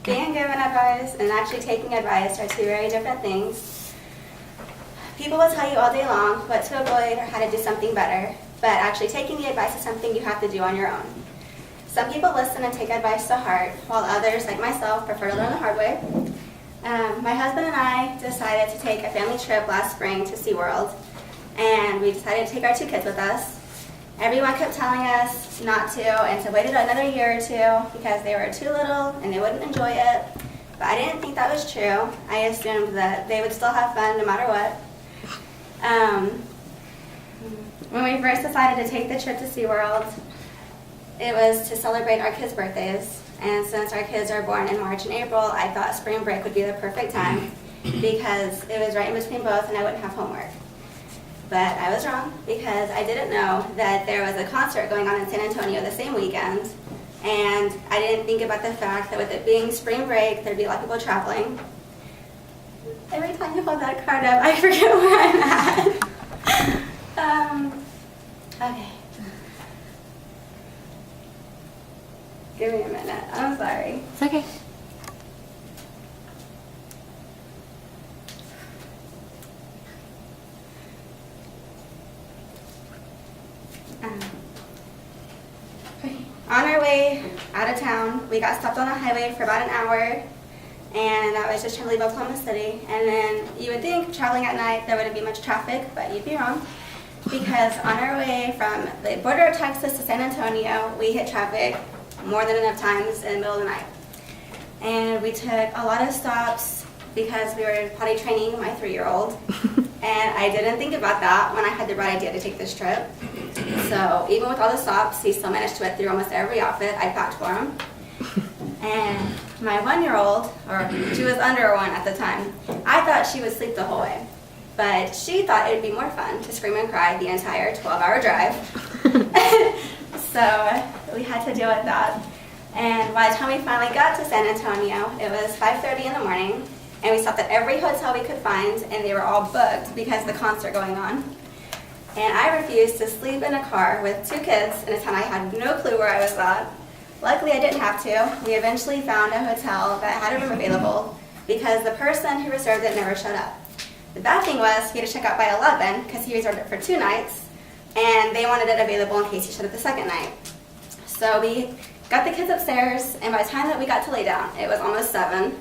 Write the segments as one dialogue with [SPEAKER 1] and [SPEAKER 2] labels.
[SPEAKER 1] Being given advice and actually taking advice are two very different things. People will tell you all day long what to avoid or how to do something better, but actually taking the advice is something you have to do on your own. Some people listen and take advice to heart, while others, like myself, prefer to learn the hard way. My husband and I decided to take a family trip last spring to SeaWorld, and we decided to take our two kids with us. Everyone kept telling us not to and to wait another year or two because they were too little and they wouldn't enjoy it. But I didn't think that was true. I assumed that they would still have fun no matter what. When we first decided to take the trip to SeaWorld, it was to celebrate our kids' birthdays. And since our kids are born in March and April, I thought spring break would be the perfect time because it was right in between both and I wouldn't have homework. But I was wrong because I didn't know that there was a concert going on in San Antonio the same weekend. And I didn't think about the fact that with it being spring break, there'd be a lot of people traveling. Every time you hold that card up, I forget where I'm at. Okay. Give me a minute. I'm sorry.
[SPEAKER 2] It's okay.
[SPEAKER 1] On our way out of town, we got stopped on the highway for about an hour, and I was just trying to leave Oklahoma City. And then you would think traveling at night there wouldn't be much traffic, but you'd be wrong. Because on our way from the border of Texas to San Antonio, we hit traffic more than enough times in the middle of the night. And we took a lot of stops because we were potty training my 3-year-old. And I didn't think about that when I had the right idea to take this trip. So even with all the stops, he still managed to get through almost every outfit I packed for him. And my 1-year-old, or she was under 1 at the time, I thought she would sleep the whole way. But she thought it would be more fun to scream and cry the entire 12-hour drive. So we had to deal with that. And by the time we finally got to San Antonio, it was 5:30 in the morning, and we stopped at every hotel we could find, and they were all booked because of the concert going on. And I refused to sleep in a car with 2 kids in a town I had no clue where I was at. Luckily, I didn't have to. We eventually found a hotel that had a room available because the person who reserved it never showed up. The bad thing was he had to check out by 11 because he reserved it for 2 nights, and they wanted it available in case he showed up the second night. So we got the kids upstairs, and by the time that we got to lay down, it was almost 7,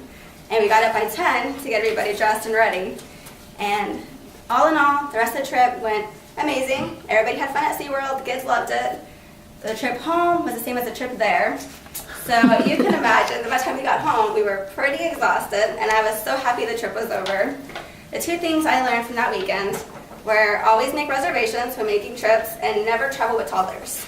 [SPEAKER 1] and we got up by 10 to get everybody dressed and ready. And all in all, the rest of the trip went amazing. Everybody had fun at SeaWorld. The kids loved it. The trip home was the same as the trip there. So you can imagine, by the time we got home, we were pretty exhausted, and I was so happy the trip was over. The 2 things I learned from that weekend were always make reservations when making trips and never travel with toddlers.